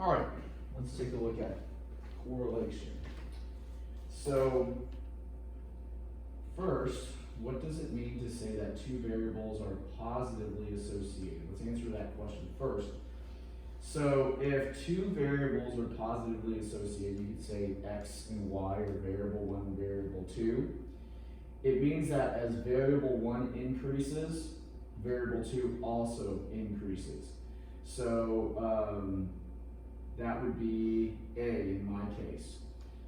All right, let's take a look at correlation. So first, what does it mean to say that two variables are positively associated? Let's answer that question first. So if two variables are positively associated, you could say x and y, or variable 1 and variable 2. It means that as variable 1 increases, variable 2 also increases. So that would be A in my case.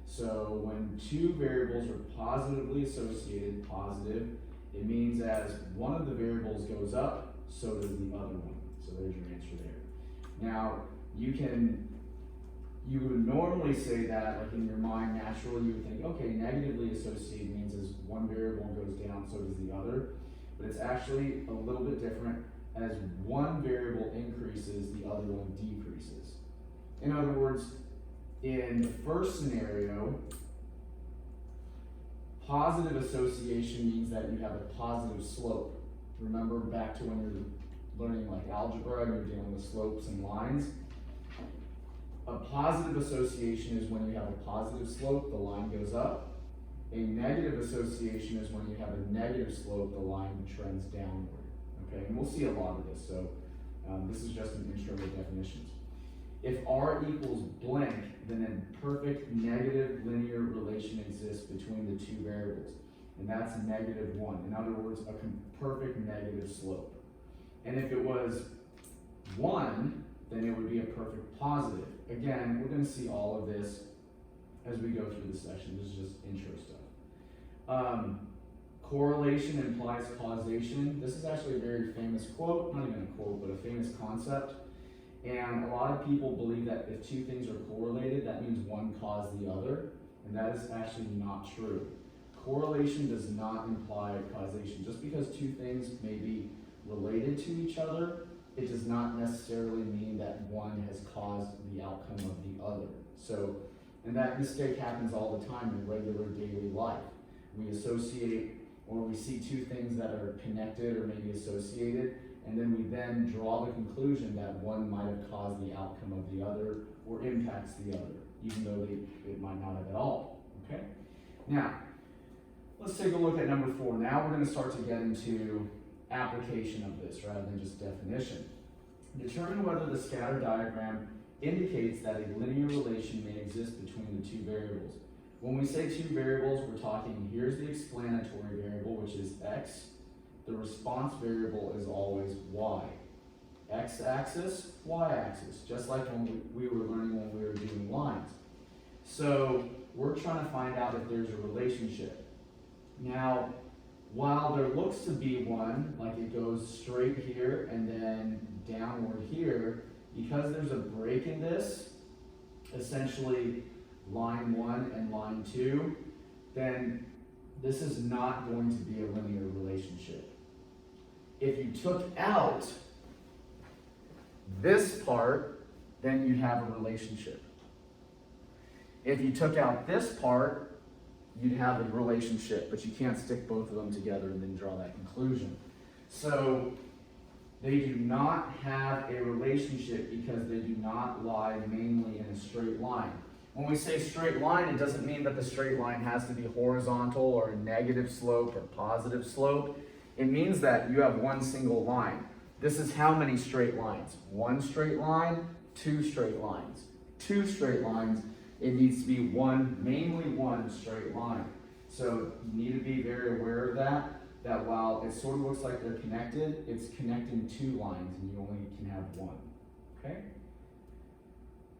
So when two variables are positively associated, positive, it means as one of the variables goes up, so does the other one. So there's your answer there. Now, you would normally say that, like in your mind, naturally, you would think, okay, negatively associated means as one variable goes down, so does the other. But it's actually a little bit different. As one variable increases, the other one decreases. In other words, in the first scenario, positive association means that you have a positive slope. Remember back to when you're learning like algebra and you're dealing with slopes and lines? A positive association is when you have a positive slope, the line goes up. A negative association is when you have a negative slope, the line trends downward. Okay, and we'll see a lot of this, so this is just an intro to definitions. If R equals blank, then a perfect negative linear relation exists between the two variables, and that's negative 1. In other words, a perfect negative slope. And if it was 1, then it would be a perfect positive. Again, we're going to see all of this as we go through the session. This is just intro stuff. Correlation implies causation. This is actually a very famous quote, not even a quote, but a famous concept. And a lot of people believe that if two things are correlated, that means one caused the other, and that is actually not true. Correlation does not imply causation. Just because two things may be related to each other, it does not necessarily mean that one has caused the outcome of the other. So, and that mistake happens all the time in regular daily life. We associate, or we see two things that are connected or maybe associated, and then we then draw the conclusion that one might have caused the outcome of the other or impacts the other, even though it might not have at all. Okay? Now, let's take a look at number 4. Now we're going to start to get into application of this rather than just definition. Determine whether the scatter diagram indicates that a linear relation may exist between the two variables. When we say two variables, we're talking, here's the explanatory variable, which is x. The response variable is always y. X-axis, y-axis, just like when we were learning when we were doing lines. So we're trying to find out if there's a relationship. Now, while there looks to be one, like it goes straight here and then downward here, because there's a break in this, essentially line 1 and line 2, then this is not going to be a linear relationship. If you took out this part, then you'd have a relationship. If you took out this part, you'd have a relationship, but you can't stick both of them together and then draw that conclusion. So they do not have a relationship because they do not lie mainly in a straight line. When we say straight line, it doesn't mean that the straight line has to be horizontal or a negative slope or positive slope. It means that you have one single line. This is how many straight lines? One straight line, two straight lines. Two straight lines, it needs to be mainly one straight line. So you need to be very aware of that while it sort of looks like they're connected, it's connecting two lines and you only can have one, okay?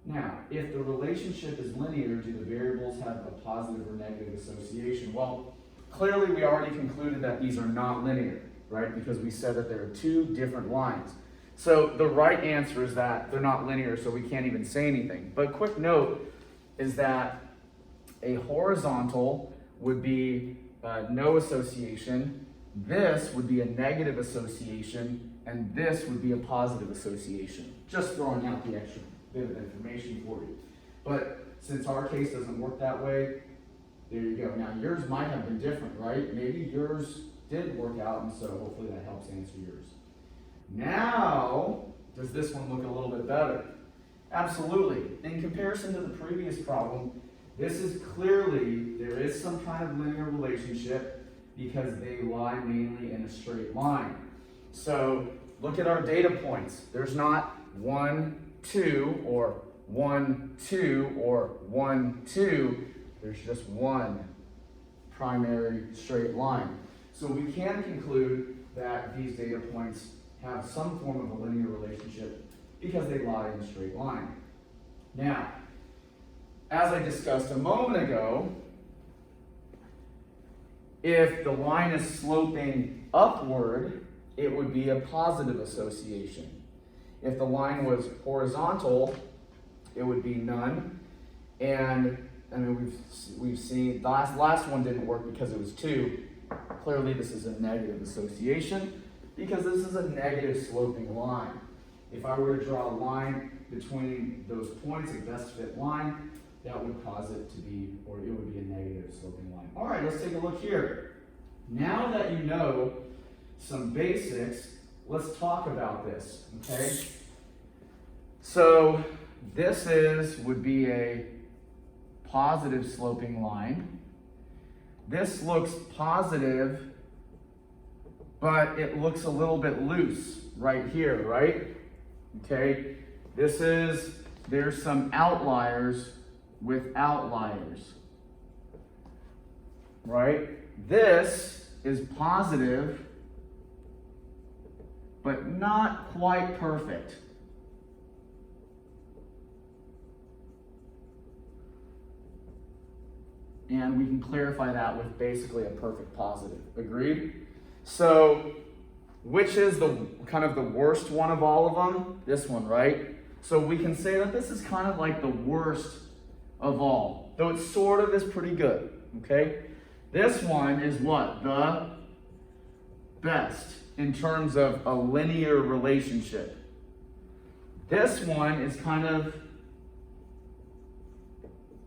Now, if the relationship is linear, do the variables have a positive or negative association? Well, clearly we already concluded that these are not linear, right? Because we said that there are two different lines. So the right answer is that they're not linear, so we can't even say anything. But quick note is that a horizontal would be no association, this would be a negative association, and this would be a positive association. Just throwing out the extra bit of information for you. But since our case doesn't work that way, there you go. Now yours might have been different, right? Maybe yours did work out, and so hopefully that helps answer yours. Now, does this one look a little bit better? Absolutely. In comparison to the previous problem, this is clearly, there is some kind of linear relationship because they lie mainly in a straight line. So look at our data points. There's not 1, 2, or 1, 2, or 1, 2. There's just one primary straight line. So we can conclude that these data points have some form of a linear relationship because they lie in a straight line. Now, as I discussed a moment ago, if the line is sloping upward, it would be a positive association. If the line was horizontal, it would be none. And I mean, we've seen the last one didn't work because it was 2. Clearly, this is a negative association because this is a negative sloping line. If I were to draw a line between those points, a best fit line, that would cause it to be, or it would be a negative sloping line. All right, let's take a look here. Now that you know some basics, let's talk about this, okay? So this would be a positive sloping line. This looks positive, but it looks a little bit loose right here, right? Okay, there's some outliers with outliers, right? This is positive, but not quite perfect. And we can clarify that with basically a perfect positive. Agreed? So, which is the kind of the worst one of all of them? This one, right? So we can say that this is kind of like the worst of all, though it sort of is pretty good, okay? This one is what? The best in terms of a linear relationship. This one is kind of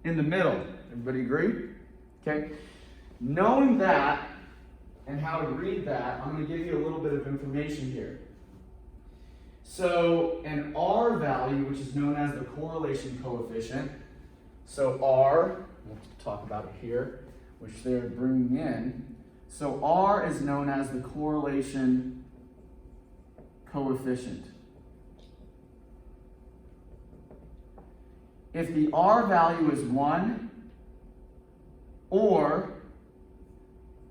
in the middle. Everybody agree? Okay. Knowing that and how to read that, I'm going to give you a little bit of information here. So an R value, which is known as the correlation coefficient, so R, we'll talk about it here, which they're bringing in. So R is known as the correlation coefficient. If the R value is 1 or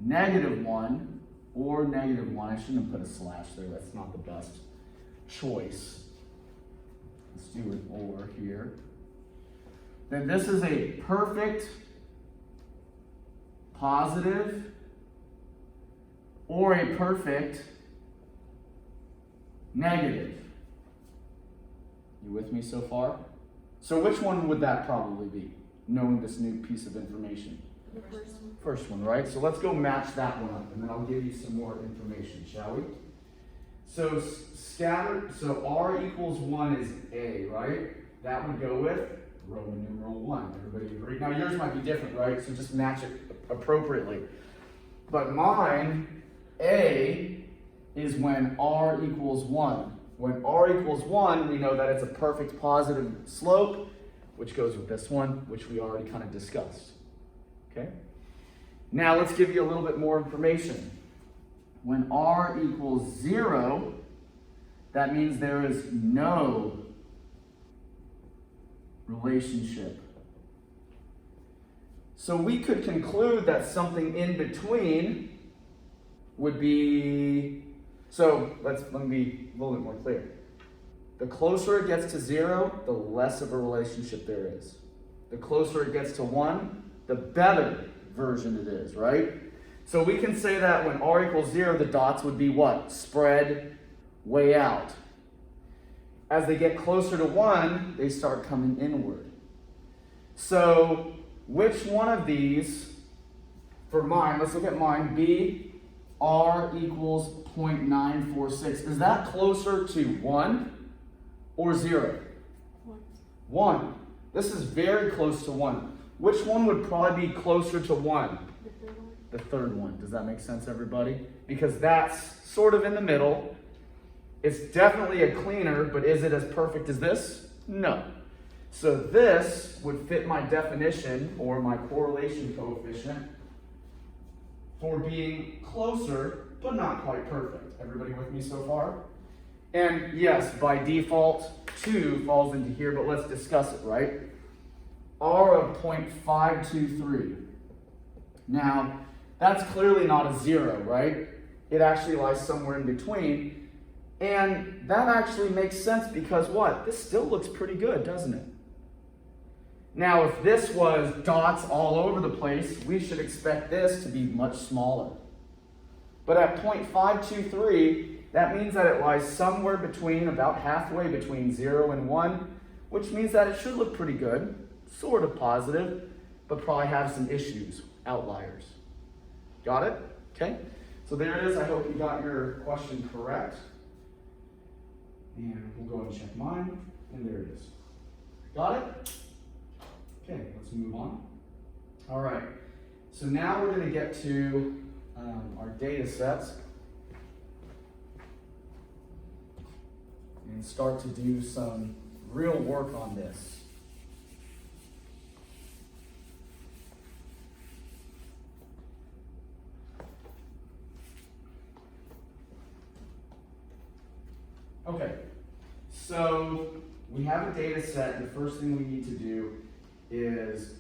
-1 or -1, I shouldn't have put a slash there, that's not the best choice. Let's do an or here. Then this is a perfect positive or a perfect negative. You with me so far? So which one would that probably be, knowing this new piece of information? The first one. First one, right? So let's go match that one up, and then I'll give you some more information, shall we? So so R equals 1 is A, right? That would go with Roman numeral 1. Everybody agree? Now yours might be different, right? So just match it appropriately. But mine, A, is when R equals 1. When R equals 1, we know that it's a perfect positive slope, which goes with this one, which we already kind of discussed. Okay? Now let's give you a little bit more information. When R equals 0, that means there is no relationship. So we could conclude that something in between would be, so let me be a little bit more clear. The closer it gets to 0, the less of a relationship there is. The closer it gets to 1, the better version it is, right? So we can say that when R equals 0, the dots would be what? Spread way out. As they get closer to 1, they start coming inward. So which one of these, for mine, let's look at mine, B, R equals 0.946. Is that closer to 1 or 0? 1. This is very close to 1. Which one would probably be closer to 1? The third one. The third one. Does that make sense, everybody? Because that's sort of in the middle. It's definitely a cleaner, but is it as perfect as this? No. So this would fit my definition or my correlation coefficient for being closer, but not quite perfect. Everybody with me so far? And yes, by default, 2 falls into here, but let's discuss it, right? R of 0.523. Now, that's clearly not a 0, right? It actually lies somewhere in between. And that actually makes sense because what? This still looks pretty good, doesn't it? Now, if this was dots all over the place, we should expect this to be much smaller. But at 0.523, that means that it lies somewhere between, about halfway between 0 and 1, which means that it should look pretty good, sort of positive, but probably have some issues, outliers. Got it? Okay? So there it is. I hope you got your question correct. And we'll go ahead and check mine, and there it is. Got it? Okay, let's move on. All right, so now we're going to get to our data sets and start to do some real work on this. Okay, so we have a data set. The first thing we need to do is,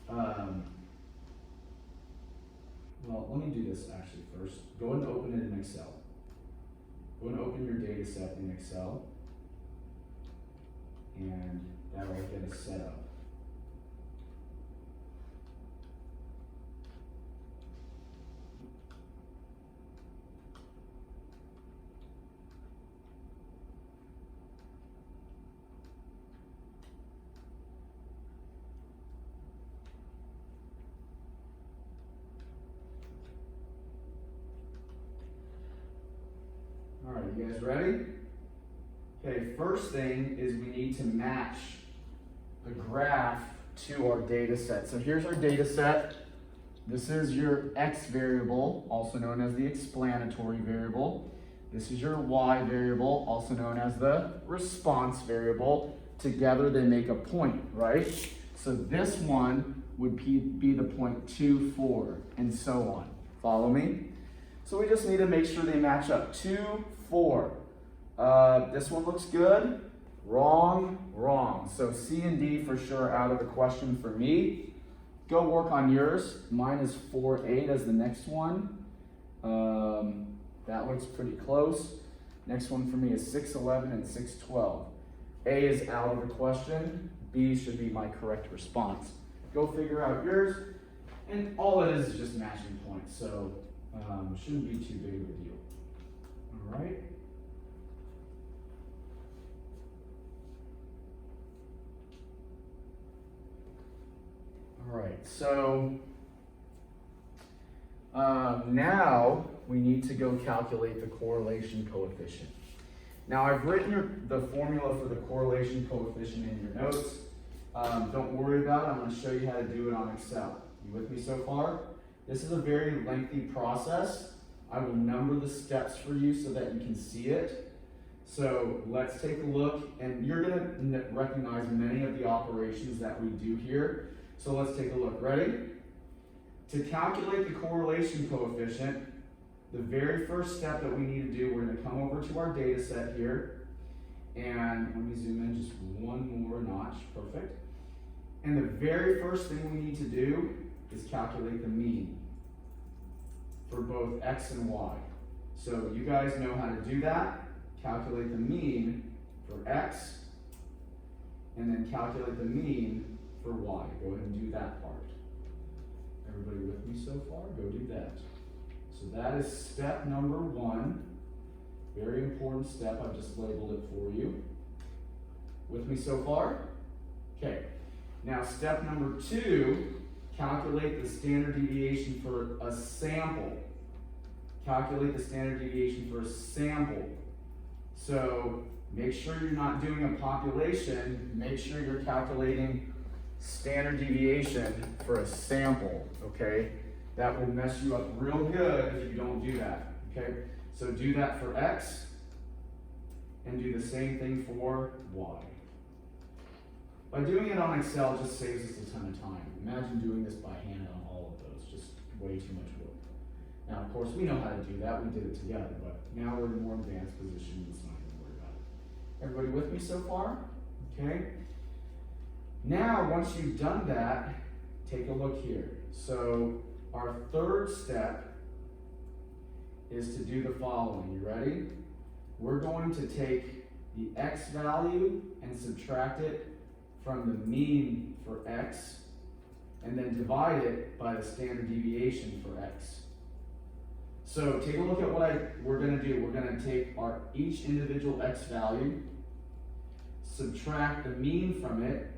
well, let me do this actually first. Go and open it in Excel. Go and open your data set in Excel, and that will get us set up. All right, you guys ready? Okay, first thing is we need to match the graph to our data set. So here's our data set. This is your x variable, also known as the explanatory variable. This is your y variable, also known as the response variable. Together they make a point, right? So this one would be the point 2, 4, and so on. Follow me? So we just need to make sure they match up. 2, 4. This one looks good. Wrong, wrong. So C and D for sure out of the question for me. Go work on yours. Mine is 4, 8 as the next one. That looks pretty close. Next one for me is 6, 11, and 6, 12. A is out of the question. B should be my correct response. Go figure out yours. And all it is just matching points. So shouldn't be too big of a deal. All right. All right, so now we need to go calculate the correlation coefficient. Now I've written the formula for the correlation coefficient in your notes. Don't worry about it. I'm going to show you how to do it on Excel. You with me so far? This is a very lengthy process. I will number the steps for you so that you can see it. So let's take a look, and you're going to recognize many of the operations that we do here. So let's take a look. Ready? To calculate the correlation coefficient, the very first step that we need to do, we're going to come over to our data set here, and let me zoom in just one more notch. Perfect. And the very first thing we need to do is calculate the mean for both x and y. So you guys know how to do that. Calculate the mean for x, and then calculate the mean for y. Go ahead and do that part. Everybody with me so far? Go do that. So that is step number 1. Very important step. I've just labeled it for you. With me so far? Okay. Now step number 2, calculate the standard deviation for a sample. Calculate the standard deviation for a sample. So make sure you're not doing a population. Make sure you're calculating standard deviation for a sample, okay? That will mess you up real good if you don't do that, okay? So do that for x, and do the same thing for y. By doing it on Excel just saves us a ton of time. Imagine doing this by hand on all of those, just way too much work. Now, of course, we know how to do that. We did it together, but now we're in a more advanced position. It's not going to worry about it. Everybody with me so far? Okay. Now, once you've done that, take a look here. So, our third step is to do the following. You ready? We're going to take the x value and subtract it from the mean for x, and then divide it by the standard deviation for x. So take a look at what we're going to do. We're going to take each individual x value, subtract the mean from it,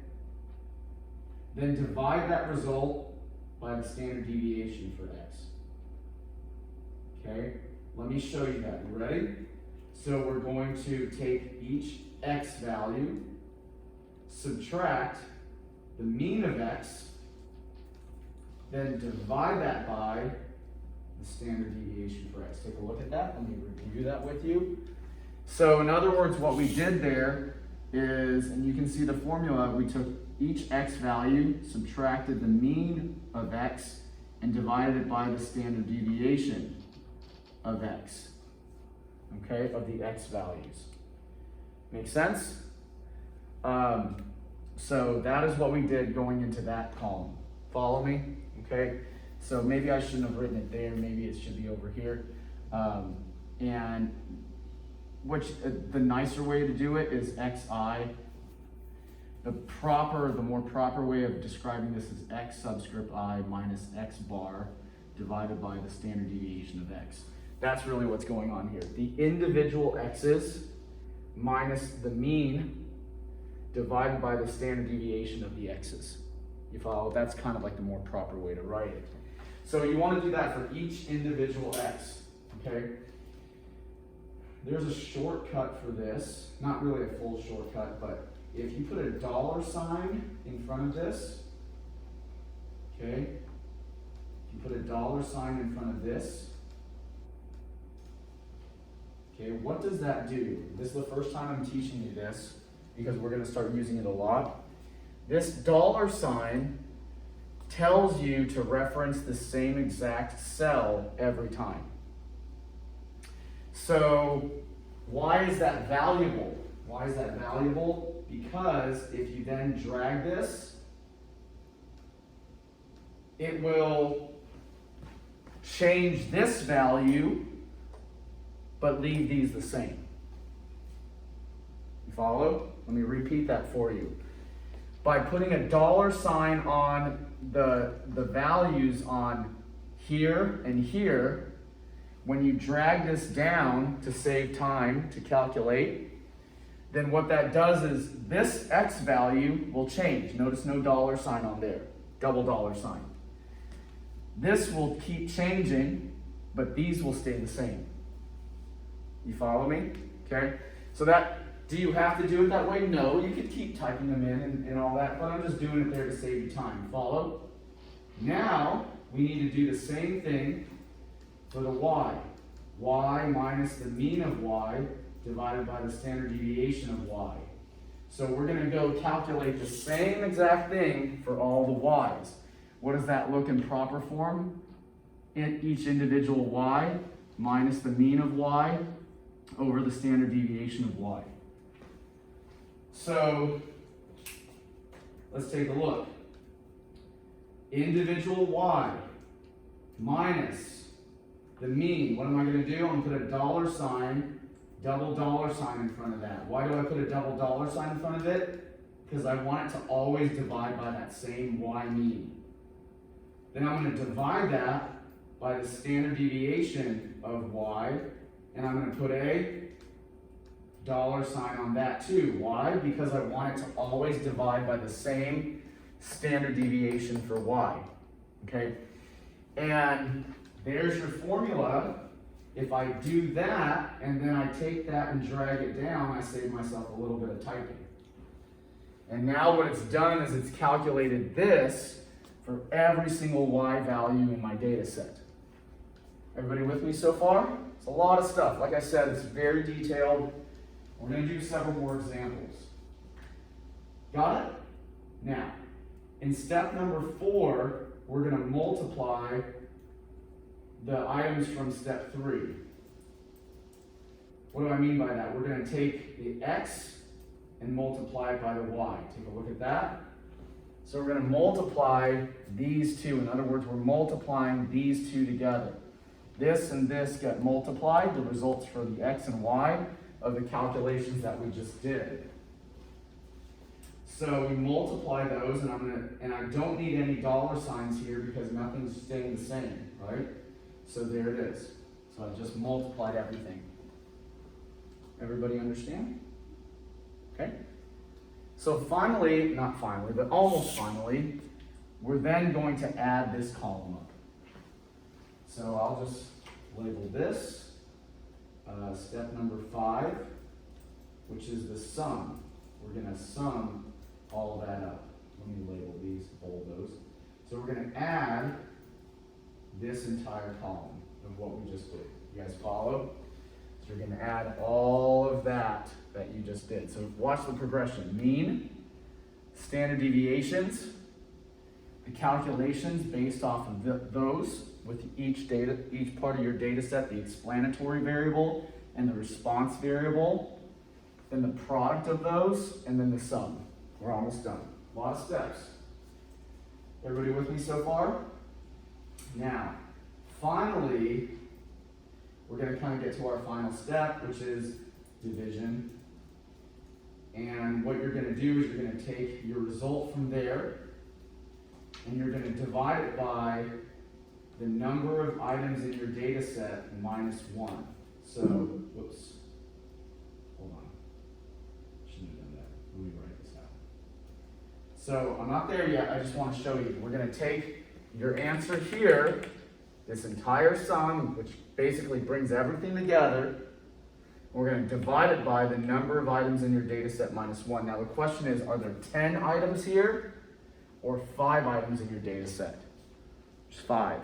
then divide that result by the standard deviation for x. Okay, let me show you that. You ready? So we're going to take each x value, subtract the mean of x, then divide that by the standard deviation for x. Take a look at that. Let me review that with you. So in other words, what we did there is, and you can see the formula, we took each x value, subtracted the mean of x, and divided it by the standard deviation of x. Okay, of the x values. Make sense? So that is what we did going into that column. Follow me? Okay, so maybe I shouldn't have written it there, maybe it should be over here. And the nicer way to do it is xi. The more proper way of describing this is x subscript I minus x bar divided by the standard deviation of x. That's really what's going on here. The individual x's minus the mean divided by the standard deviation of the x's. You follow? That's kind of like the more proper way to write it. So you want to do that for each individual x, okay? There's a shortcut for this. Not really a full shortcut, but if you put a $sign in front of this, okay? If you put a $sign in front of this, okay, what does that do? This is the first time I'm teaching you this because we're going to start using it a lot. This $sign tells you to reference the same exact cell every time. So why is that valuable? Why is that valuable? Because if you then drag this, it will change this value but leave these the same. You follow? Let me repeat that for you. By putting a $sign on the values on here and here, when you drag this down to save time to calculate, then what that does is this x value will change. Notice no $sign on there, double $sign. This will keep changing, but these will stay the same. You follow me? Okay? So do you have to do it that way? No, you could keep typing them in and all that, but I'm just doing it there to save you time. Follow? Now, we need to do the same thing for the y. Y minus the mean of y divided by the standard deviation of y. So we're going to go calculate the same exact thing for all the y's. What does that look in proper form? Each individual y minus the mean of y over the standard deviation of y. So let's take a look. Individual y minus the mean. What am I going to do? I'm going to put a $sign, double $sign in front of that. Why do I put a double $sign in front of it? Because I want it to always divide by that same y mean. Then I'm going to divide that by the standard deviation of y, and I'm going to put a $sign on that too. Why? Because I want it to always divide by the same standard deviation for y. Okay? And there's your formula. If I do that, and then I take that and drag it down, I save myself a little bit of typing. And now what it's done is it's calculated this for every single y value in my data set. Everybody with me so far? It's a lot of stuff. Like I said, it's very detailed. We're going to do several more examples. Got it? Now, in step number 4, we're going to multiply the items from step 3. What do I mean by that? We're going to take the x and multiply it by the y. Take a look at that. So we're going to multiply these two. In other words, we're multiplying these two together. This and this get multiplied, the results for the x and y of the calculations that we just did. So we multiply those, and I don't need any dollar signs here because nothing's staying the same, right? So there it is. So I just multiplied everything. Everybody understand? Okay? So finally, not finally, but almost finally, we're then going to add this column up. So I'll just label this step number 5, which is the sum. We're going to sum all of that up. Let me label these, bold those. So we're going to add this entire column of what we just did. You guys follow? So you're going to add all of that you just did. So watch the progression. Mean, standard deviations, the calculations based off of those with each part of your data set, the explanatory variable and the response variable, then the product of those, and then the sum. We're almost done. A lot of steps. Everybody with me so far? Now, finally, we're going to kind of get to our final step, which is division. And what you're going to do is you're going to take your result from there, and you're going to divide it by the number of items in your data set minus 1. So, whoops. Hold on. Shouldn't have done that. Let me write this out. So, I'm not there yet. I just want to show you. We're going to take your answer here, this entire sum, which basically brings everything together. We're going to divide it by the number of items in your data set minus 1. Now the question is, are there 10 items here or 5 items in your data set? There's 5.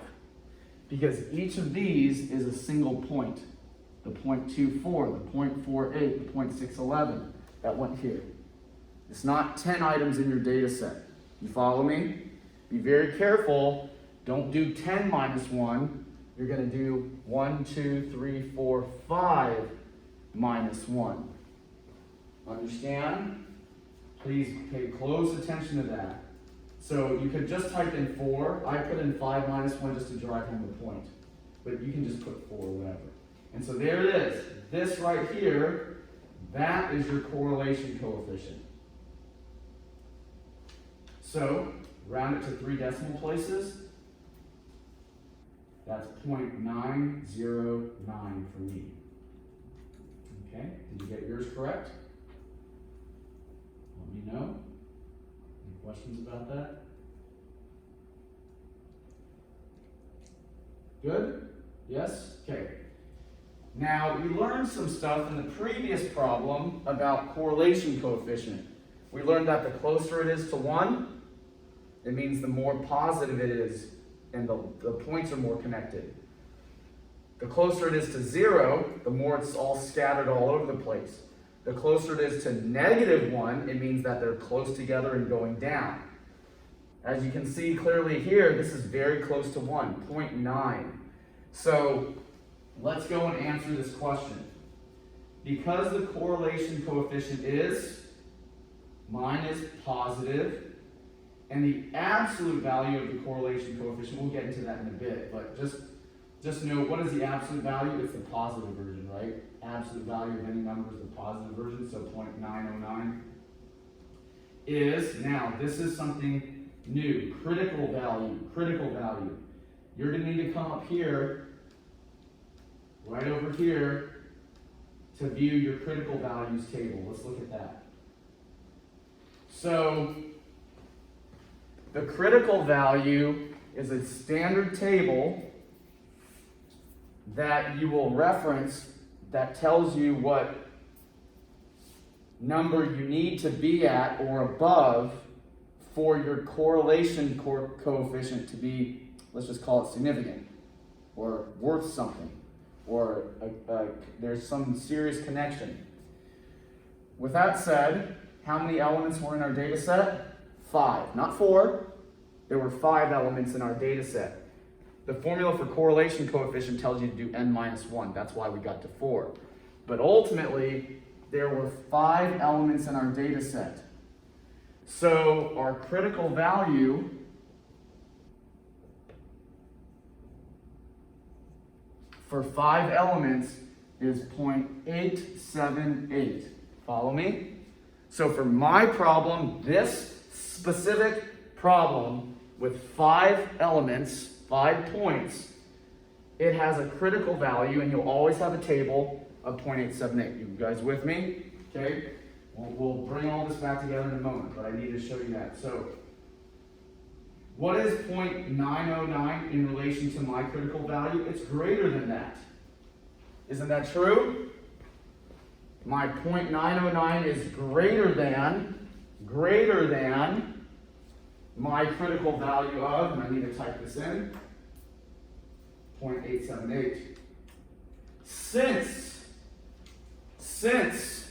Because each of these is a single point. The 0.24, the 0.48, the 0.611 that went here. It's not 10 items in your data set. You follow me? Be very careful. Don't do 10 minus 1. You're going to do 1, 2, 3, 4, 5 minus 1. Understand? Please pay close attention to that. So you could just type in 4. I put in 5 minus 1 just to drive home the point. But you can just put 4, whatever. And so there it is. This right here, that is your correlation coefficient. So, round it to 3 decimal places. That's 0.909 for me. Okay, did you get yours correct? Let me know. Any questions about that? Good? Yes? Okay. Now, we learned some stuff in the previous problem about correlation coefficient. We learned that the closer it is to 1, it means the more positive it is and the points are more connected. The closer it is to 0, the more it's all scattered all over the place. The closer it is to -1, it means that they're close together and going down. As you can see clearly here, this is very close to 1, 0.9. So let's go and answer this question. Because the correlation coefficient is, mine is positive, and the absolute value of the correlation coefficient, we'll get into that in a bit, but just know, what is the absolute value? It's the positive version, right? Absolute value of any number is the positive version, so 0.909 is, now this is something new, critical value, critical value. You're going to need to come up here, right over here, to view your critical values table. Let's look at that. So, the critical value is a standard table that you will reference that tells you what number you need to be at or above for your correlation coefficient to be, let's just call it significant, or worth something, or there's some serious connection. With that said, how many elements were in our data set? 5, not 4. There were 5 elements in our data set. The formula for correlation coefficient tells you to do n minus 1. That's why we got to 4. But ultimately, there were 5 elements in our data set. So our critical value for 5 elements is 0.878. Follow me? So for my problem, this specific problem with 5 elements, 5 points, it has a critical value, and you'll always have a table of 0.878. You guys with me? Okay? We'll bring all this back together in a moment, but I need to show you that. So, what is 0.909 in relation to my critical value? It's greater than that. Isn't that true? My 0.909 is greater than my critical value of, and I need to type this in, 0.878. Since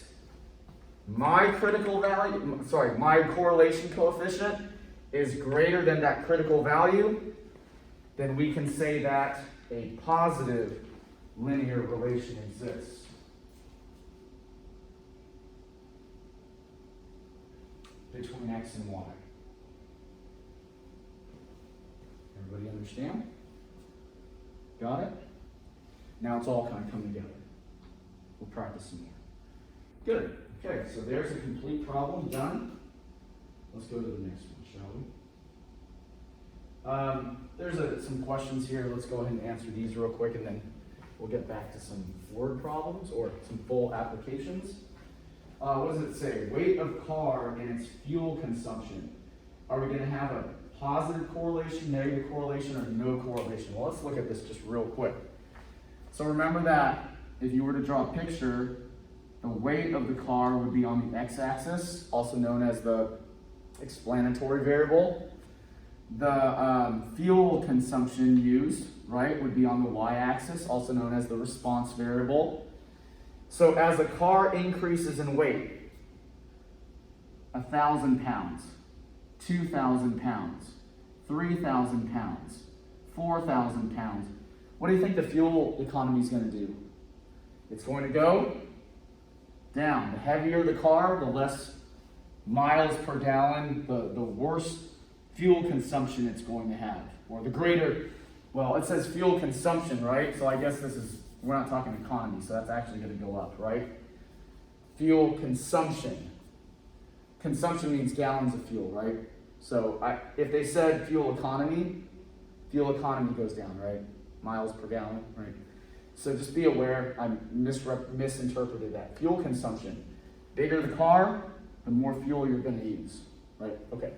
my critical value, my correlation coefficient is greater than that critical value, then we can say that a positive linear relation exists. Between x and y. Everybody understand? Got it? Now it's all kind of coming together. We'll practice some more. Good. Okay, so there's a complete problem done. Let's go to the next one, shall we? There's some questions here. Let's go ahead and answer these real quick, and then we'll get back to some word problems or some full applications. What does it say? Weight of car and its fuel consumption. Are we going to have a positive correlation, negative correlation, or no correlation? Well, let's look at this just real quick. So remember that if you were to draw a picture, the weight of the car would be on the x-axis, also known as the explanatory variable. The fuel consumption used, right, would be on the y-axis, also known as the response variable. So as the car increases in weight, 1,000 pounds, 2,000 pounds, 3,000 pounds, 4,000 pounds, what do you think the fuel economy is going to do? It's going to go down. The heavier the car, the less miles per gallon, the worse fuel consumption it's going to have. Or the greater, well, it says fuel consumption, right? So I guess we're not talking economy, so that's actually going to go up, right? Fuel consumption. Consumption means gallons of fuel, right? So if they said fuel economy goes down, right? Miles per gallon, right? So just be aware, I misinterpreted that. Fuel consumption. Bigger the car, the more fuel you're going to use, right? Okay.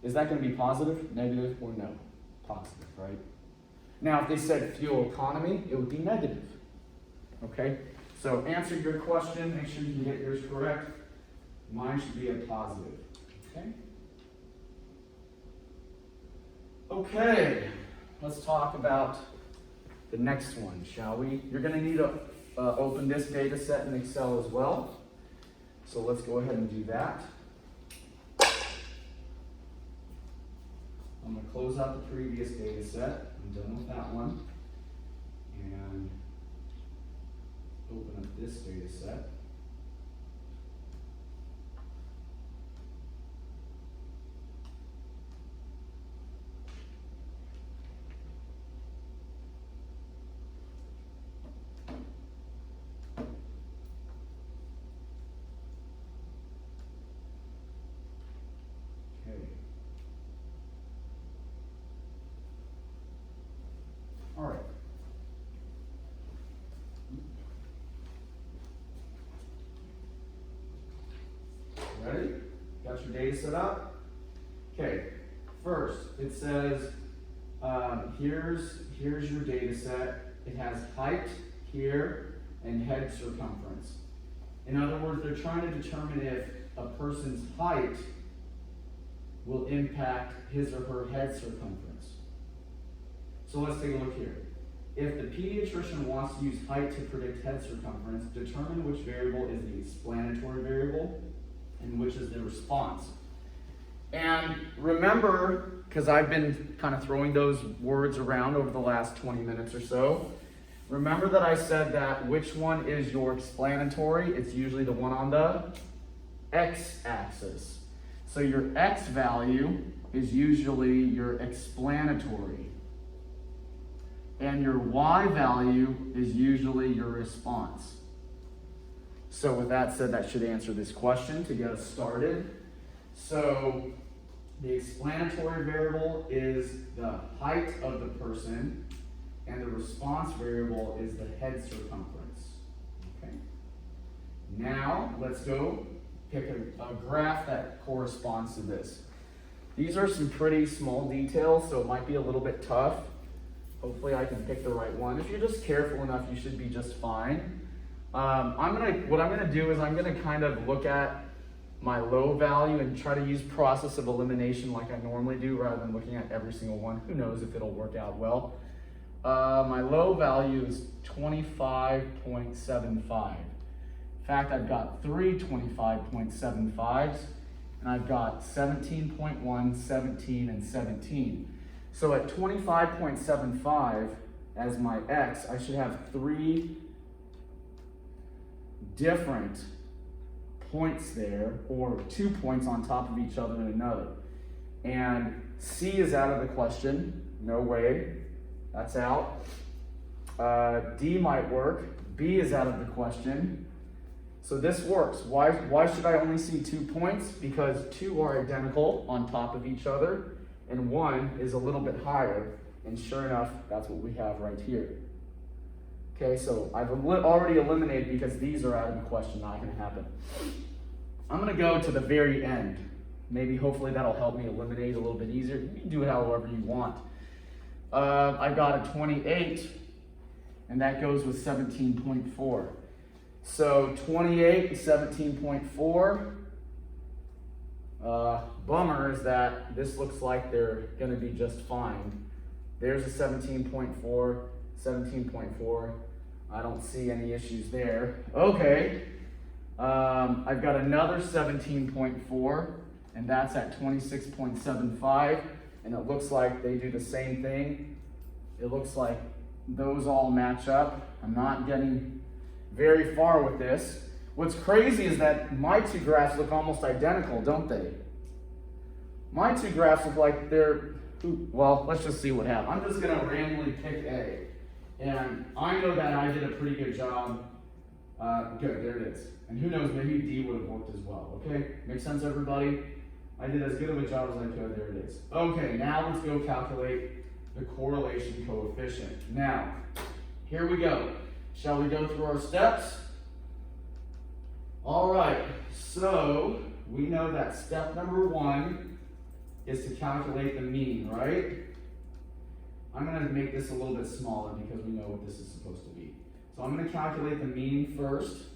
Is that going to be positive, negative, or no? Positive, right? Now, if they said fuel economy, it would be negative. Okay? So answer your question. Make sure you can get yours correct. Mine should be a positive. Okay? Okay. Let's talk about the next one, shall we? You're going to need to open this data set in Excel as well. So let's go ahead and do that. I'm going to close out the previous data set. I'm done with that one. And open up this data set. All right. Ready? Got your data set up? Okay. First, it says, here's your data set. It has height here and head circumference. In other words, they're trying to determine if a person's height will impact his or her head circumference. So let's take a look here. If the pediatrician wants to use height to predict head circumference, determine which variable is the explanatory variable and which is the response. And remember, because I've been kind of throwing those words around over the last 20 minutes or so, remember that I said that which one is your explanatory? It's usually the one on the x-axis. So your x value is usually your explanatory. And your y value is usually your response. So with that said, that should answer this question to get us started. So the explanatory variable is the height of the person, and the response variable is the head circumference. Okay. Now let's go pick a graph that corresponds to this. These are some pretty small details, so it might be a little bit tough. Hopefully I can pick the right one. If you're just careful enough, you should be just fine. What I'm gonna do is I'm gonna kind of look at my low value and try to use process of elimination like I normally do rather than looking at every single one. Who knows if it'll work out well. My low value is 25.75. In fact, I've got three 25.75s, and I've got 17.1, 17, and 17. So at 25.75 as my x, I should have three different points there, or 2 points on top of each other and another. And C is out of the question, no way, that's out. D might work, B is out of the question. So this works. Why should I only see 2 points? Because 2 are identical on top of each other, and 1 is a little bit higher, and sure enough, that's what we have right here. Okay, so I've already eliminated because these are out of the question, not gonna happen. I'm gonna go to the very end. Maybe, hopefully that'll help me eliminate a little bit easier. You can do it however you want. I've got a 28, and that goes with 17.4. So 28 and 17.4, bummer is that this looks like they're gonna be just fine. There's a 17.4, 17.4. I don't see any issues there. Okay, I've got another 17.4, and that's at 26.75, and it looks like they do the same thing. It looks like those all match up. I'm not getting very far with this. What's crazy is that my two graphs look almost identical, don't they? My two graphs look like they're, well, let's just see what happens. I'm just gonna randomly pick A. And I know that I did a pretty good job. Good, there it is. And who knows, maybe D would have worked as well, okay? Makes sense, everybody? I did as good of a job as I could, there it is. Okay, now let's go calculate the correlation coefficient. Now, here we go. Shall we go through our steps? All right, so we know that step number 1 is to calculate the mean, right? I'm gonna make this a little bit smaller because we know what this is supposed to be. So I'm gonna calculate the mean first,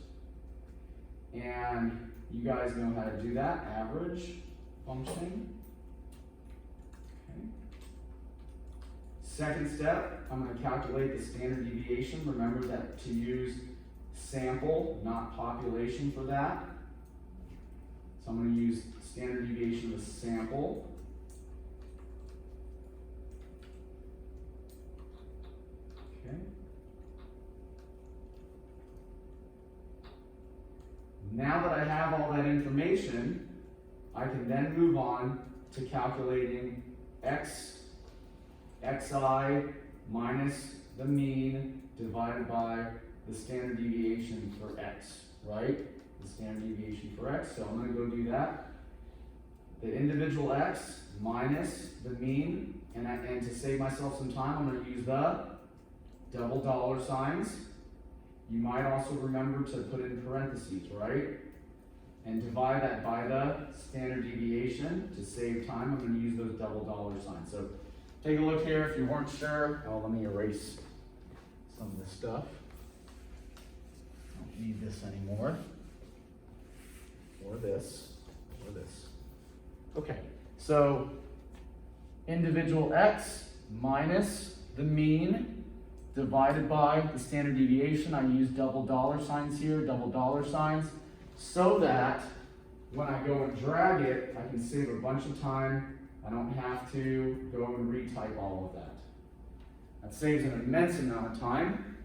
and you guys know how to do that, average function. Okay. Second step, I'm gonna calculate the standard deviation. Remember that to use sample, not population for that. So I'm gonna use standard deviation with sample. Okay. Now that I have all that information, I can then move on to calculating xi minus the mean divided by the standard deviation for x, right? The standard deviation for x, so I'm gonna go do that. The individual x minus the mean, and to save myself some time, I'm gonna use the double dollar signs. You might also remember to put in parentheses, right? And divide that by the standard deviation. To save time, I'm gonna use those double dollar signs. So take a look here if you weren't sure. Oh, let me erase some of this stuff. Don't need this anymore. Or this, or this. Okay, so individual x minus the mean divided by the standard deviation. I use double dollar signs here, double dollar signs, so that when I go and drag it, I can save a bunch of time. I don't have to go and retype all of that. That saves an immense amount of time.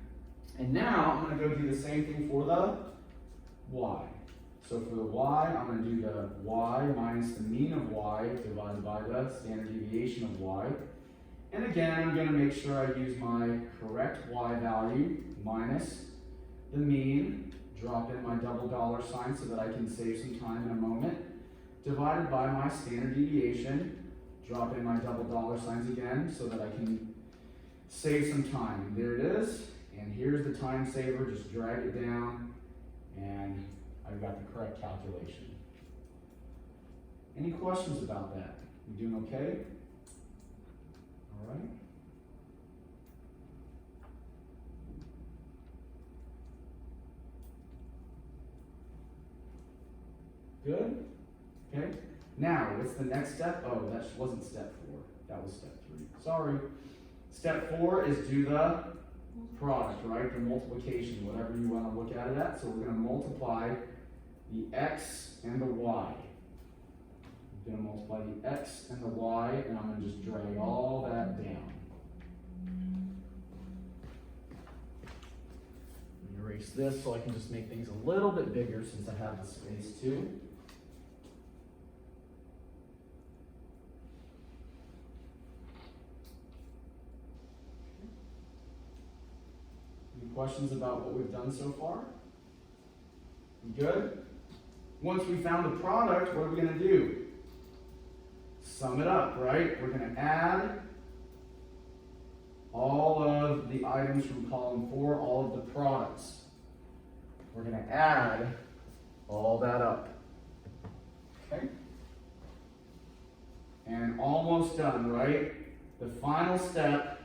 And now I'm going to go do the same thing for the y. So for the y, I'm going to do the y minus the mean of y divided by the standard deviation of y. And again, I'm going to make sure I use my correct y value minus the mean, drop in my double dollar sign so that I can save some time in a moment, divided by my standard deviation, drop in my double dollar signs again so that I can save some time. And there it is. And here's the time saver. Just drag it down and I've got the correct calculation. Any questions about that? You doing okay? All right. Good? Okay. Now, what's the next step? Oh, that wasn't step 4. That was step 3. Sorry. Step 4 is do the product, right? The multiplication, whatever you want to look at it at. So we're going to multiply the x and the y. I'm going to multiply the x and the y, and I'm going to just drag all that down. Let me erase this so I can just make things a little bit bigger since I have the space too. Any questions about what we've done so far? We good? Once we found the product, what are we going to do? Sum it up, right? We're going to add all of the items from column 4, all of the products. We're going to add all that up. Okay? And almost done, right? The final step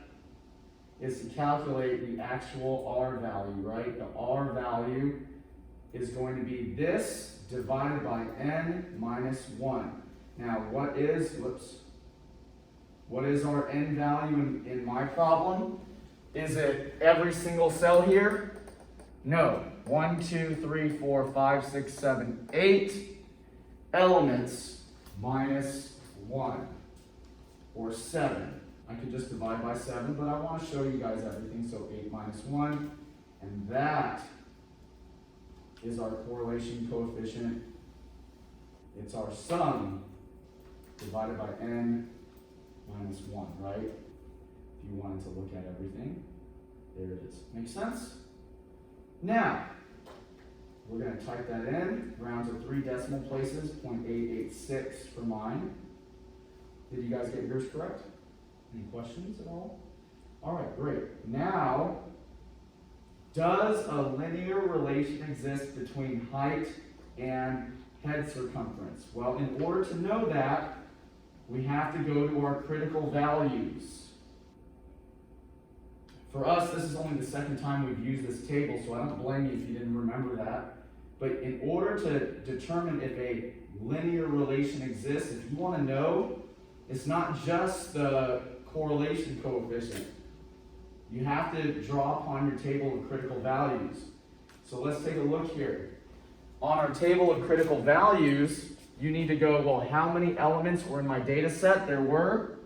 is to calculate the actual R value, right? The R value is going to be this divided by n minus 1. Now, what is our n value in my problem? Is it every single cell here? No. 1, 2, 3, 4, 5, 6, 7, 8 elements minus 1, or 7. I could just divide by 7, but I want to show you guys everything. So 8 minus 1, and that is our correlation coefficient. It's our sum divided by n minus 1, right? If you wanted to look at everything, there it is. Make sense? Now, we're going to type that in, round to 3 decimal places, 0.886 for mine. Did you guys get yours correct? Any questions at all? All right, great. Now, does a linear relation exist between height and head circumference? Well, in order to know that, we have to go to our critical values. For us, this is only the second time we've used this table, so I don't blame you if you didn't remember that. But in order to determine if a linear relation exists, if you want to know, it's not just the correlation coefficient. You have to draw upon your table of critical values. So let's take a look here. On our table of critical values, you need to go, well, how many elements were in my data set? There were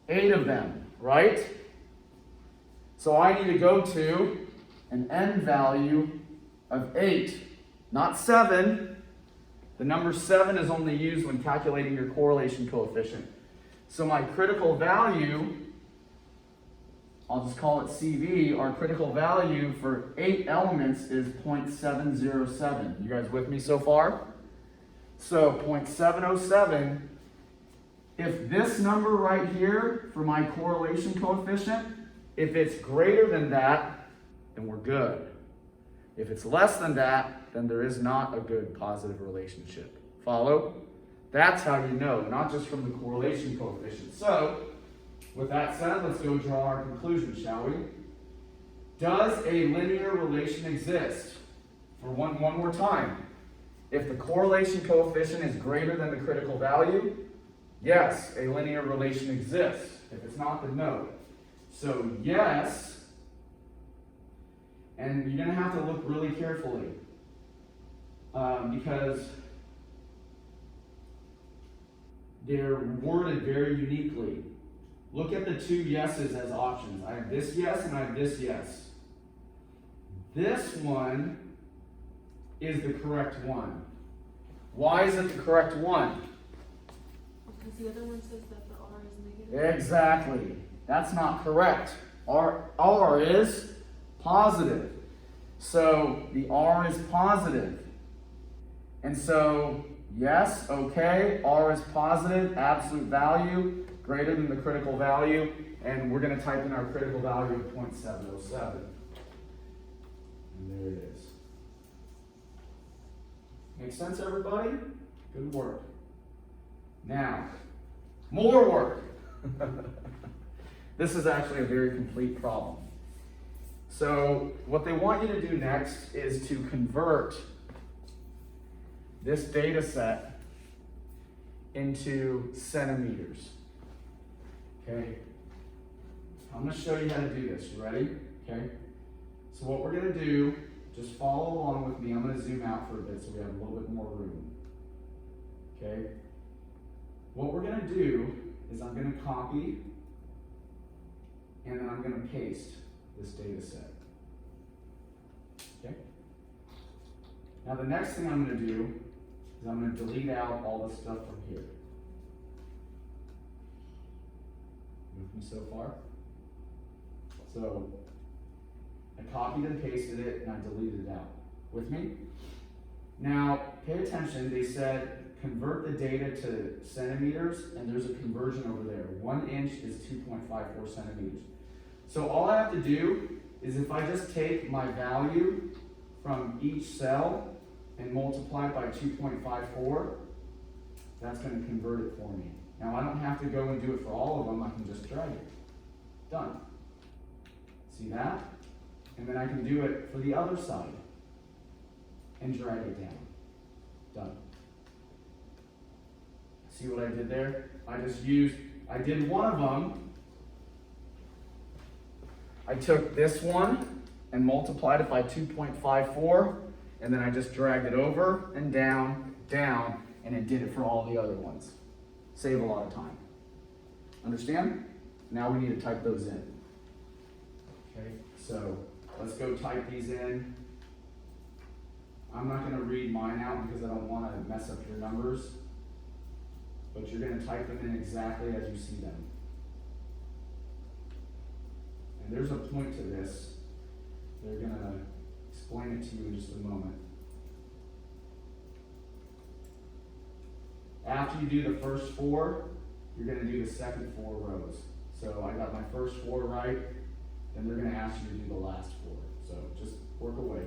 8 of them, right? So I need to go to an n value of 8, not 7. The number 7 is only used when calculating your correlation coefficient. So my critical value, I'll just call it CV, our critical value for 8 elements is 0.707. You guys with me so far? So 0.707, if this number right here for my correlation coefficient, if it's greater than that, then we're good. If it's less than that, then there is not a good positive relationship. Follow? That's how you know, not just from the correlation coefficient. So, with that said, let's go draw our conclusion, shall we? Does a linear relation exist? For one more time. If the correlation coefficient is greater than the critical value, yes, a linear relation exists. If it's not, then no. So yes, and you're going to have to look really carefully because they're worded very uniquely. Look at the two yeses as options. I have this yes and I have this yes. This one is the correct one. Why is it the correct one? Because the other one says that the R is negative. Exactly. That's not correct. R is positive. So the R is positive. And so, yes, okay, R is positive, absolute value, greater than the critical value, and we're going to type in our critical value of 0.707. And there it is. Make sense, everybody? Good work. Now, more work. This is actually a very complete problem. So what they want you to do next is to convert this data set into centimeters. Okay? I'm going to show you how to do this. You ready? Okay? So what we're going to do, just follow along with me. I'm going to zoom out for a bit so we have a little bit more room. Okay? What we're going to do is I'm going to copy and then I'm going to paste this data set. Okay? Now the next thing I'm going to do is I'm going to delete out all the stuff from here. With me so far? So I copied and pasted it and I deleted it out. With me? Now pay attention, they said convert the data to centimeters, and there's a conversion over there. 1 inch is 2.54 centimeters. So all I have to do is if I just take my value from each cell and multiply it by 2.54, that's going to convert it for me. Now I don't have to go and do it for all of them, I can just drag it. Done. See that? And then I can do it for the other side and drag it down. Done. See what I did there? I did one of them. I took this one and multiplied it by 2.54, and then I just dragged it over and down, down, and it did it for all the other ones. Save a lot of time. Understand? Now we need to type those in. Okay, so let's go type these in. I'm not going to read mine out because I don't want to mess up your numbers, but you're going to type them in exactly as you see them. And there's a point to this. They're going to explain it to you in just a moment. After you do the first 4, you're going to do the second 4 rows. So I got my first 4 right, then they're going to ask you to do the last 4. So just work away.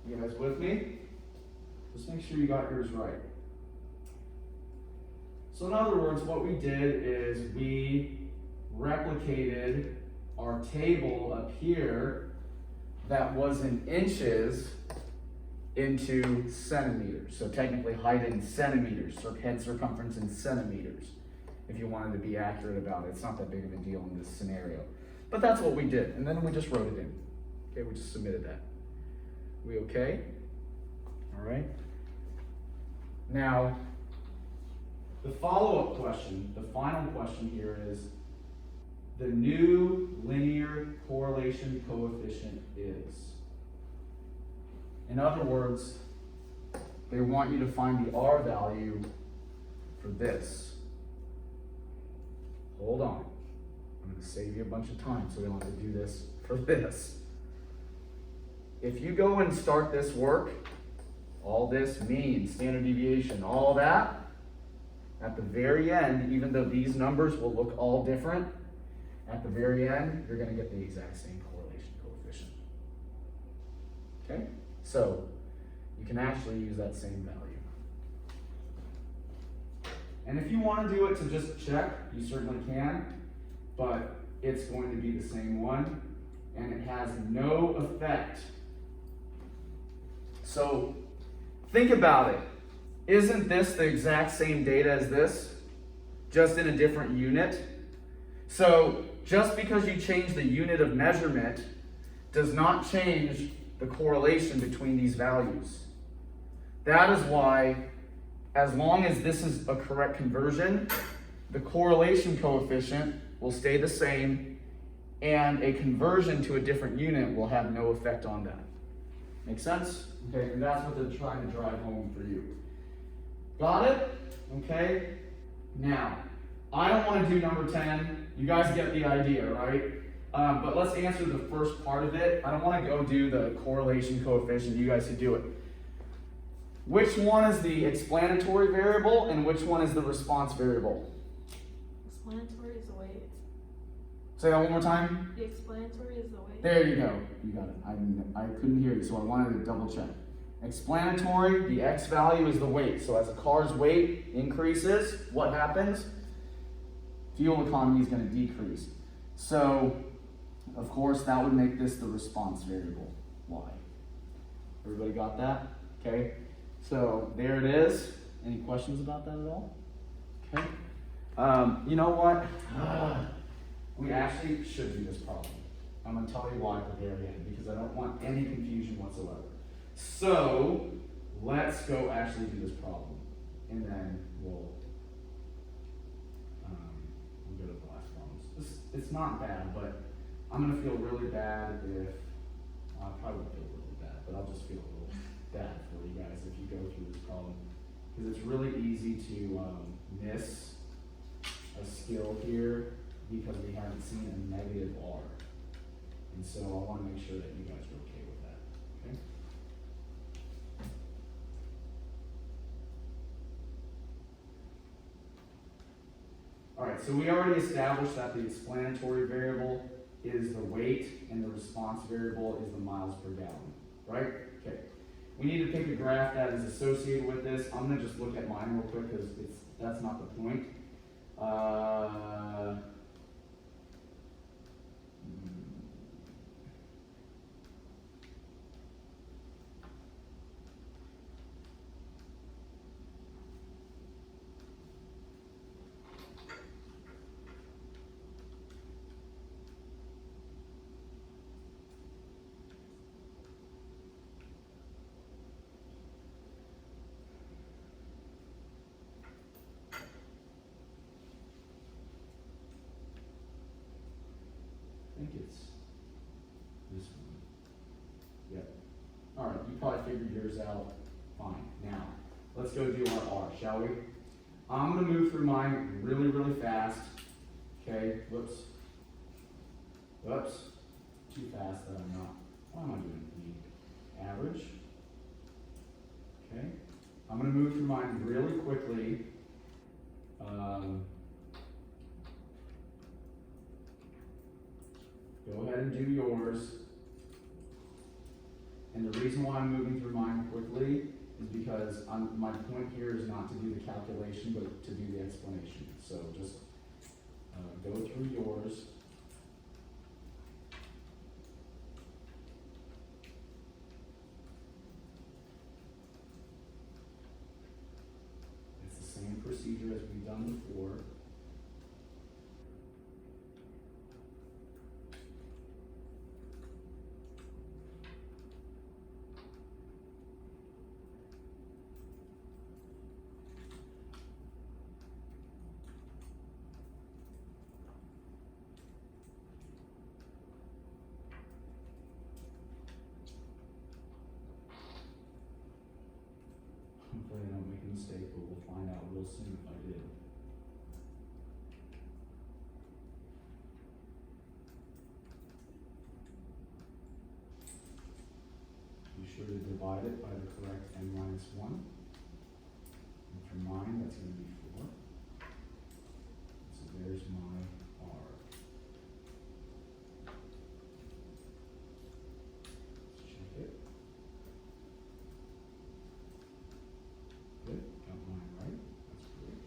You guys with me? Just make sure you got yours right. So in other words, what we did is we replicated our table up here that was in inches into centimeters. So technically height in centimeters, or head circumference in centimeters, if you wanted to be accurate about it. It's not that big of a deal in this scenario. But that's what we did, and then we just wrote it in. Okay, we just submitted that. We okay? All right. Now, the follow-up question, the final question here is, the new linear correlation coefficient is. In other words, they want you to find the R value for this. Hold on. I'm going to save you a bunch of time so we don't have to do this for this. If you go and start this work, all this mean, standard deviation, all that, at the very end, even though these numbers will look all different, at the very end, you're going to get the exact same correlation coefficient. Okay? So, you can actually use that same value. And if you want to do it to just check, you certainly can, but it's going to be the same one, and it has no effect. So think about it. Isn't this the exact same data as this, just in a different unit? So just because you change the unit of measurement does not change the correlation between these values. That is why, as long as this is a correct conversion, the correlation coefficient will stay the same, and a conversion to a different unit will have no effect on that. Make sense? Okay, and that's what they're trying to drive home for you. Got it? Okay? Now, I don't want to do number 10. You guys get the idea, right? But let's answer the first part of it. I don't want to go do the correlation coefficient. You guys can do it. Which one is the explanatory variable and which one is the response variable? Explanatory is the weight. Say that one more time. The explanatory is the weight. There you go. You got it. I couldn't hear you, so I wanted to double check. Explanatory, the x value is the weight. So as a car's weight increases, what happens? Fuel economy is going to decrease. So, of course, that would make this the response variable, y. Everybody got that? Okay. So there it is. Any questions about that at all? Okay. You know what? We actually should do this problem. I'm going to tell you why at the very end, because I don't want any confusion whatsoever. So let's go actually do this problem, and then we'll go to the last problems. It's not bad, but I'm going to feel really bad if, I probably won't feel really bad, but I'll just feel a little bad for you guys if you go through this problem, because it's really easy to miss a skill here because we haven't seen a negative R. And so I want to make sure that you guys are okay with that, okay? All right, so we already established that the explanatory variable is the weight and the response variable is the miles per gallon, right? Okay. We need to pick a graph that is associated with this. I'm going to just look at mine real quick because that's not the point. I think it's this one. Yep. All right, you probably figured yours out fine. Now, let's go do our R, shall we? I'm going to move through mine really, really fast. Okay, whoops. Whoops. Too fast that I'm not. What am I doing? The average. Okay. I'm going to move through mine really quickly. Go ahead and do yours. And the reason why I'm moving through mine quickly is because my point here is not to do the calculation, but to do the explanation. So just go through yours. It's the same procedure as we've done before. Hopefully I don't make a mistake, but we'll find out real soon if I did. Be sure to divide it by the correct n minus 1. And for mine, that's going to be 4. So there's my R. Let's check it. Good, got mine right. That's great.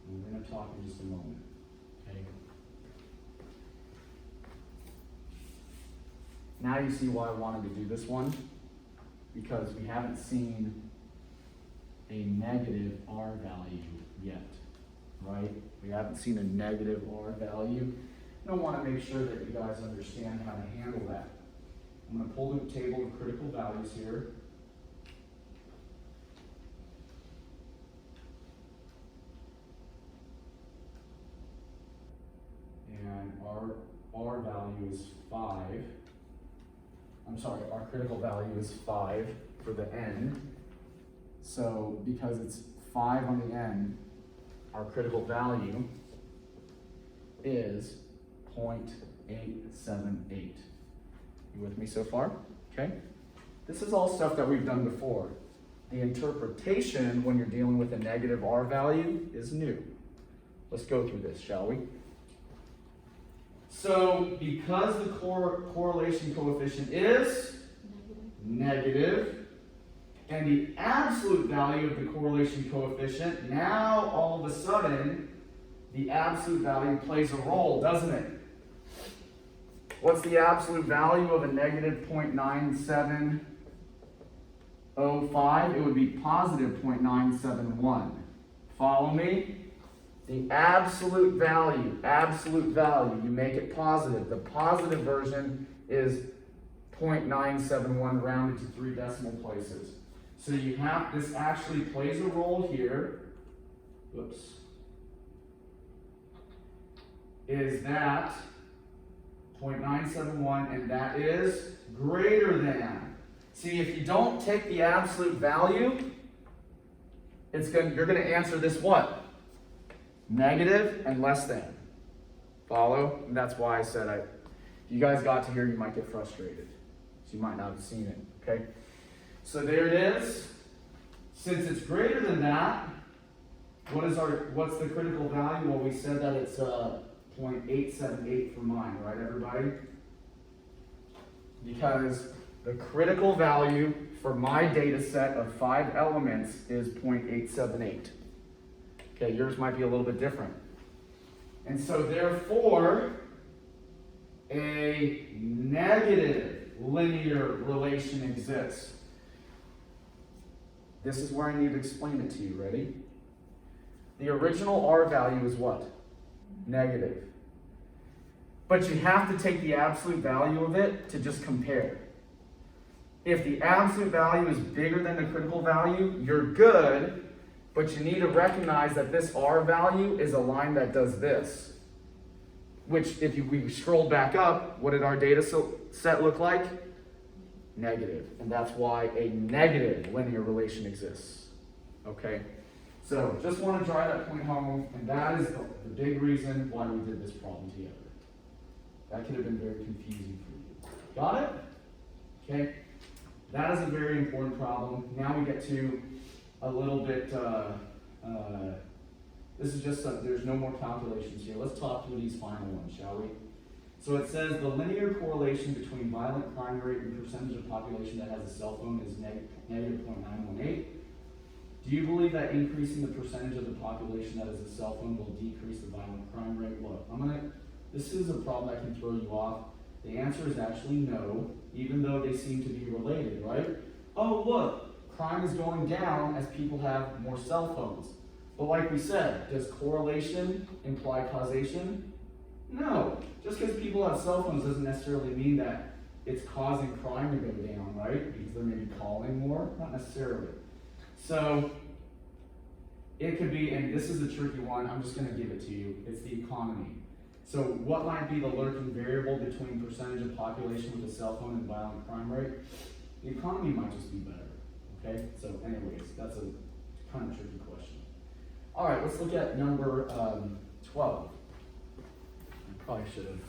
And we're going to talk in just a moment. Okay. Now you see why I wanted to do this one, because we haven't seen a negative R value yet, right? We haven't seen a negative R value. I want to make sure that you guys understand how to handle that. I'm going to pull the table of critical values here. And our value is 5. I'm sorry, our critical value is 5 for the end. So because it's 5 on the end, our critical value is 0.878. You with me so far? Okay. This is all stuff that we've done before. The interpretation when you're dealing with a negative R value is new. Let's go through this, shall we? So because the correlation coefficient is negative, and the absolute value of the correlation coefficient, now all of a sudden, the absolute value plays a role, doesn't it? What's the absolute value of a negative 0.9705? It would be positive 0.971. Follow me? The absolute value, you make it positive. The positive version is 0.971 rounded to 3 decimal places. So you have, this actually plays a role here. Whoops. Is that 0.971, and that is greater than. See, if you don't take the absolute value, you're going to answer this what? Negative and less than. Follow? And that's why I said if you guys got to here, you might get frustrated. So you might not have seen it, okay? So there it is. Since it's greater than that, what's the critical value? Well, we said that it's 0.878 for mine, right, everybody? Because the critical value for my data set of 5 elements is 0.878. Okay, yours might be a little bit different. And so therefore, a negative linear relation exists. This is where I need to explain it to you. Ready? The original R value is what? Negative. But you have to take the absolute value of it to just compare. If the absolute value is bigger than the critical value, you're good, but you need to recognize that this R value is a line that does this. Which, if we scroll back up, what did our data set look like? Negative. And that's why a negative linear relation exists. Okay? So, just want to drive that point home, and that is the big reason why we did this problem together. That could have been very confusing for you. Got it? Okay? That is a very important problem. Now we get to a little bit, this is just, there's no more calculations here. Let's talk through these final ones, shall we? So it says the linear correlation between violent crime rate and percentage of population that has a cell phone is negative 0.918. Do you believe that increasing the percentage of the population that has a cell phone will decrease the violent crime rate? Look, this is a problem that can throw you off. The answer is actually no, even though they seem to be related, right? Oh, look, crime is going down as people have more cell phones. But like we said, does correlation imply causation? No. Just because people have cell phones doesn't necessarily mean that it's causing crime to go down, right? Because they're maybe calling more? Not necessarily. So, it could be, and this is a tricky one, I'm just going to give it to you. It's the economy. So, what might be the lurking variable between percentage of population with a cell phone and violent crime rate? The economy might just be better. Okay? So, anyways, that's a kind of tricky question. All right, let's look at number 12. I probably should have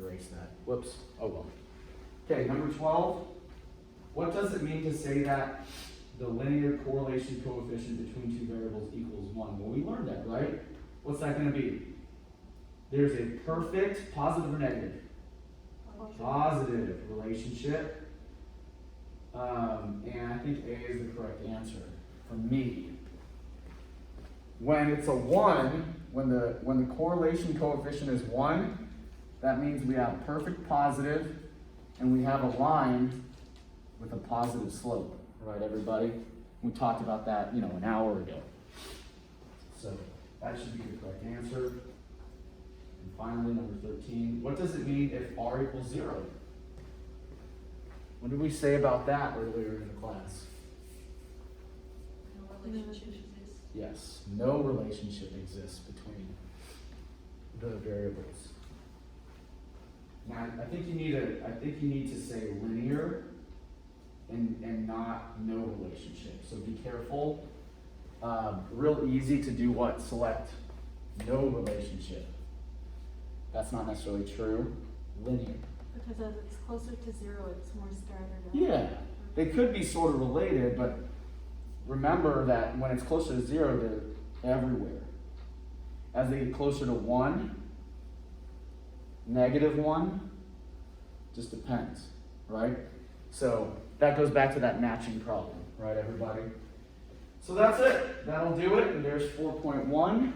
erased that. Whoops. Oh well. Okay, number 12. What does it mean to say that the linear correlation coefficient between two variables equals 1? Well, we learned that, right? What's that going to be? There's a perfect, positive or negative? Positive relationship. And I think A is the correct answer for me. When it's a 1, when the correlation coefficient is 1, that means we have perfect positive and we have a line with a positive slope, right, everybody? We talked about that, an hour ago. So that should be the correct answer. And finally, number 13, what does it mean if r equals 0? What did we say about that earlier in the class? No relationship exists. Yes, no relationship exists between the variables. Now, I think you need to say linear and not no relationship. So be careful. Real easy to do what? Select no relationship. That's not necessarily true. Linear. Because as it's closer to 0, it's more scattered out. Yeah, they could be sort of related, but remember that when it's closer to 0, they're everywhere. As they get closer to 1, -1, just depends, right? So that goes back to that matching problem, right, everybody? So that's it. That'll do it. And there's 4.1.